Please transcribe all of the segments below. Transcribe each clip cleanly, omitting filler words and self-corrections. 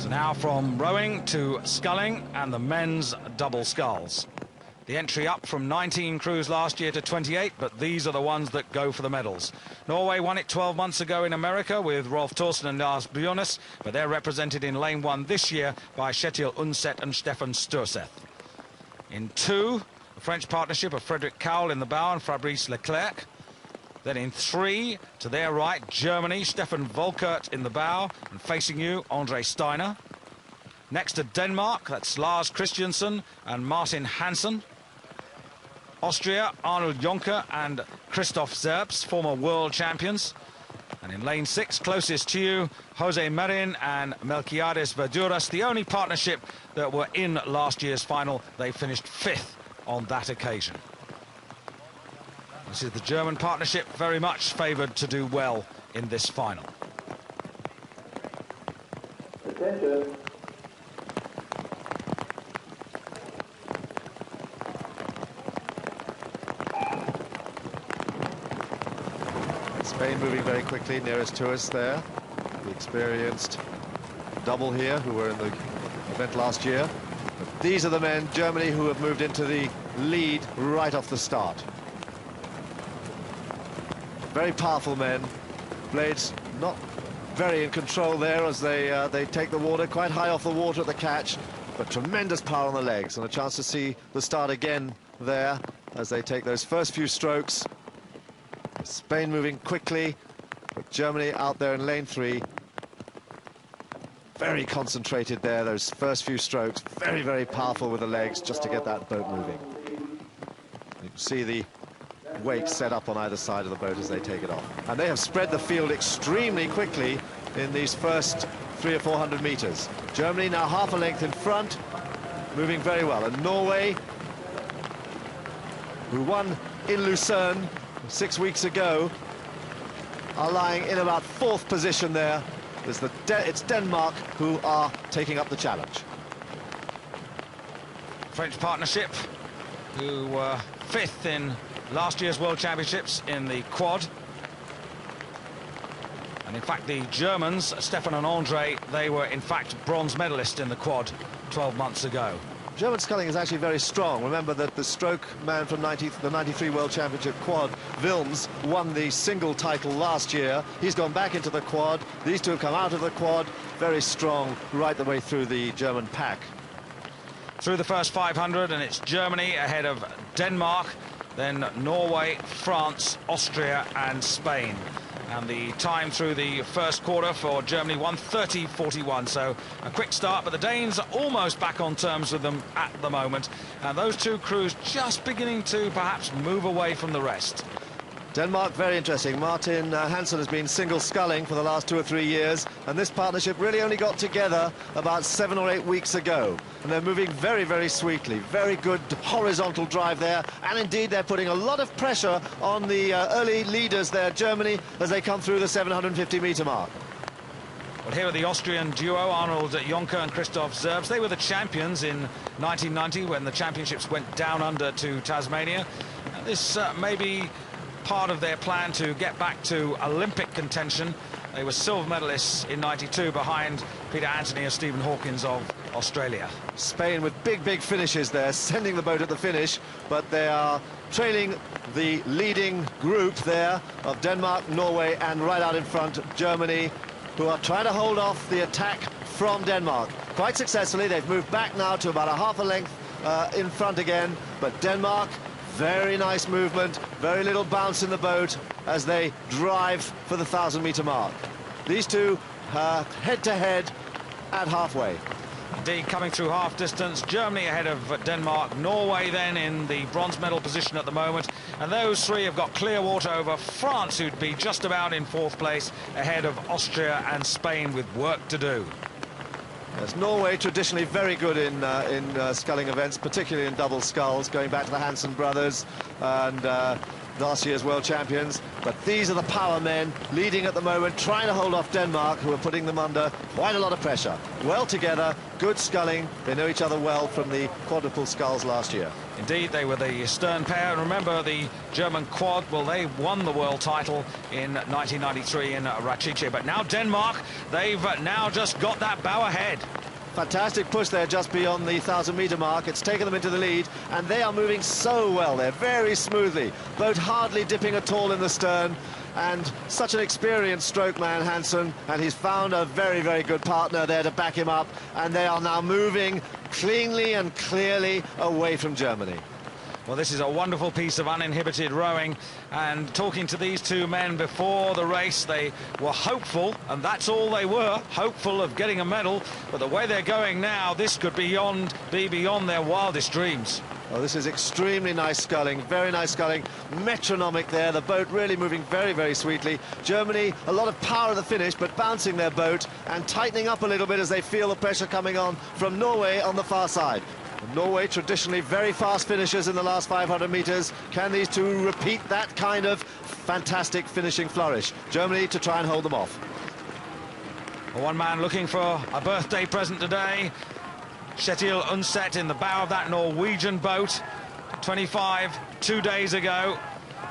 So now from rowing to sculling and the men's double sculls. The entry up from 19 crews last year to 28, but these are the ones that go for the medals. Norway won it 12 months ago in America with Rolf Thorsen and Lars Bjornes, but they're represented in lane 1 this year by Kjetil Undset and Stefan Sturseth. In 2, the French partnership of Frederick Cowell in the bow and Fabrice Leclerc. Then in 3, to their right, Germany, Stefan Volkert in the bow, and facing you, Andre Steiner. Next to Denmark, that's Lars Christiansen and Martin Hansen. Austria, Arnold Jonker and Christoph Zerbst, former world champions. And in lane 6, closest to you, Jose Marin and Melquiades Verduras, the only partnership that were in last year's final. They finished 5th on that occasion. This is the German partnership, very much favoured to do well in this final. Attention. Spain moving very quickly, nearest to us there. The experienced double here, who were in the event last year. But these are the men, Germany, who have moved into the lead right off the start. Very powerful men. Blades not very in control there as they take the water quite high off the water at the catch, but tremendous power on the legs, and a chance to see the start again there as they take those first few strokes. Spain moving quickly, but Germany out there in lane 3. Very concentrated there, those first few strokes. Very, very powerful with the legs just to get that boat moving. You can see the wake set up on either side of the boat as they take it off. And they have spread the field extremely quickly in these first 300 or 400 meters. Germany now half a length in front, moving very well. And Norway, who won in Lucerne 6 weeks ago, are lying in about 4th position there. It's Denmark who are taking up the challenge. French partnership, who were 5th in last year's World Championships in the quad. And in fact, the Germans, Stefan and Andre, they were in fact bronze medalists in the quad 12 months ago. German sculling is actually very strong. Remember that the stroke man from the 93 World Championship quad, Wilms, won the single title last year. He's gone back into the quad. These two have come out of the quad. Very strong right the way through the German pack. Through the first 500, and it's Germany ahead of Denmark, then Norway, France, Austria and Spain. And the time through the first quarter for Germany, 1:30.41. So a quick start, but the Danes are almost back on terms with them at the moment. And those two crews just beginning to perhaps move away from the rest. Denmark, very interesting. Martin Hansen has been single sculling for the last 2 or 3 years, and this partnership really only got together about 7 or 8 weeks ago. And they're moving very, very sweetly. Very good horizontal drive there, and indeed they're putting a lot of pressure on the early leaders there, Germany, as they come through the 750-meter mark. Well, here are the Austrian duo, Arnold Jonker and Christoph Zerbst. They were the champions in 1990 when the championships went down under to Tasmania. And this may be part of their plan to get back to Olympic contention. They were silver medalists in 92 behind Peter Anthony and Stephen Hawkins of Australia. Spain with big, big finishes there, sending the boat at the finish, but they are trailing the leading group there of Denmark, Norway, and right out in front, Germany, who are trying to hold off the attack from Denmark. Quite successfully, they've moved back now to about a half a length in front again, but Denmark, very nice movement, very little bounce in the boat as they drive for the 1,000-meter mark. These two head-to-head at halfway. Indeed, coming through half distance, Germany ahead of Denmark, Norway then in the bronze medal position at the moment, and those three have got clear water over France, who'd be just about in 4th place, ahead of Austria and Spain with work to do. Yes, Norway traditionally very good in sculling events, particularly in double sculls, going back to the Hansen brothers and last year's world champions. But these are the power men leading at the moment, trying to hold off Denmark, who are putting them under quite a lot of pressure. Well together, good sculling. They know each other well from the quadruple sculls last year. Indeed, they were the stern pair. And remember, the German quad, well, they won the world title in 1993 in Rachice. But now Denmark, they've now just got that bow ahead. Fantastic push there just beyond the 1,000-meter mark. It's taken them into the lead, and they are moving so well there, very smoothly. Boat hardly dipping at all in the stern, and such an experienced stroke man, Hansen, and he's found a very, very good partner there to back him up, and they are now moving cleanly and clearly away from Germany. Well, this is a wonderful piece of uninhibited rowing, and talking to these two men before the race, they were hopeful, and that's all they were, hopeful of getting a medal. But the way they're going now, this could be beyond their wildest dreams. Oh, this is extremely nice sculling, very nice sculling, metronomic there, the boat really moving very, very sweetly. Germany, a lot of power at the finish, but bouncing their boat and tightening up a little bit as they feel the pressure coming on from Norway on the far side. Norway, traditionally very fast finishers in the last 500 meters. Can these two repeat that kind of fantastic finishing flourish? Germany to try and hold them off. One man looking for a birthday present today. Kjetil Undset in the bow of that Norwegian boat. 25 2 days ago.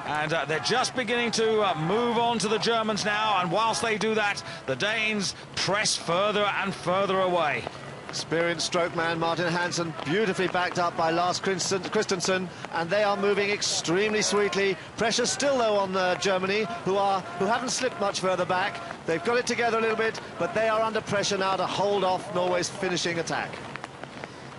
And they're just beginning to move on to the Germans now. And whilst they do that, the Danes press further and further away. Experienced stroke man Martin Hansen, beautifully backed up by Lars Christensen, and they are moving extremely sweetly. Pressure still though on Germany, who haven't slipped much further back. They've got it together a little bit, but they are under pressure now to hold off Norway's finishing attack.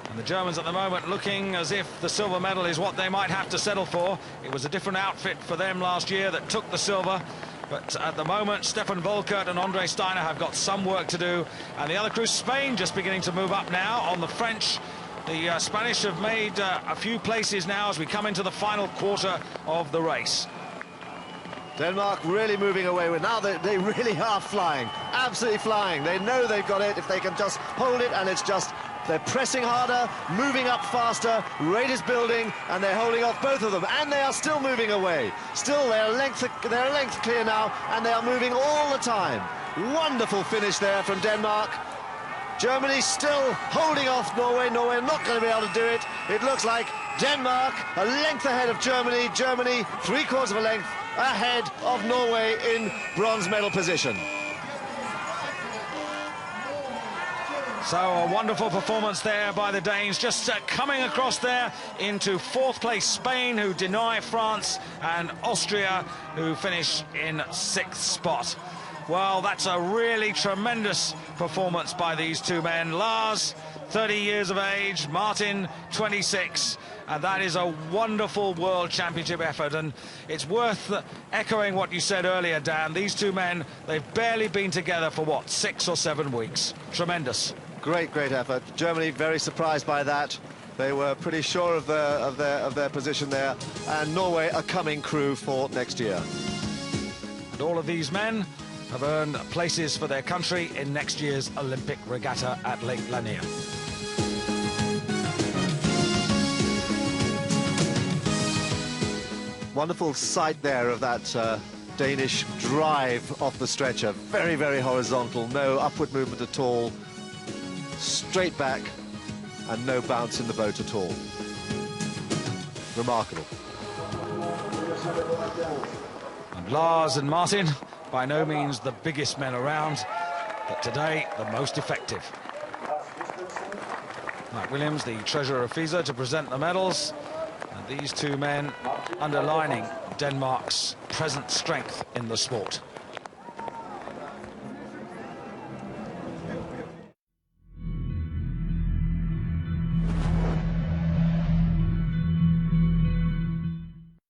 And the Germans at the moment looking as if the silver medal is what they might have to settle for. It was a different outfit for them last year that took the silver. But at the moment, Stefan Volkert and Andre Steiner have got some work to do. And the other crew, Spain, just beginning to move up now on the French. The Spanish have made a few places now as we come into the final quarter of the race. Denmark really moving away with now they really are flying, absolutely flying. They know they've got it if they can just hold it, and it's just they're pressing harder, moving up faster, rate is building, and they're holding off both of them, and they are still moving away. Still they're a length clear now, and they are moving all the time. Wonderful finish there from Denmark. Germany still holding off Norway. Norway not going to be able to do it. It looks like Denmark a length ahead of Germany. Germany 3/4 of a length ahead of Norway in bronze medal position. So a wonderful performance there by the Danes, just coming across there into 4th place Spain, who deny France, and Austria, who finish in 6th spot. Well, that's a really tremendous performance by these two men. Lars, 30 years of age, Martin, 26. And that is a wonderful World Championship effort, and it's worth echoing what you said earlier, Dan. These two men, they've barely been together for, what, 6 or 7 weeks. Tremendous. Great effort. Germany very surprised by that. They were pretty sure of their position there, and Norway a coming crew for next year. And all of these men have earned places for their country in next year's Olympic regatta at Lake Lanier. Wonderful sight there of that Danish drive off the stretcher. Very, very horizontal, no upward movement at all. Straight back and no bounce in the boat at all. Remarkable. And Lars and Martin, by no means the biggest men around, but today the most effective. Mike Williams, the treasurer of FISA, to present the medals. And these two men underlining Denmark's present strength in the sport.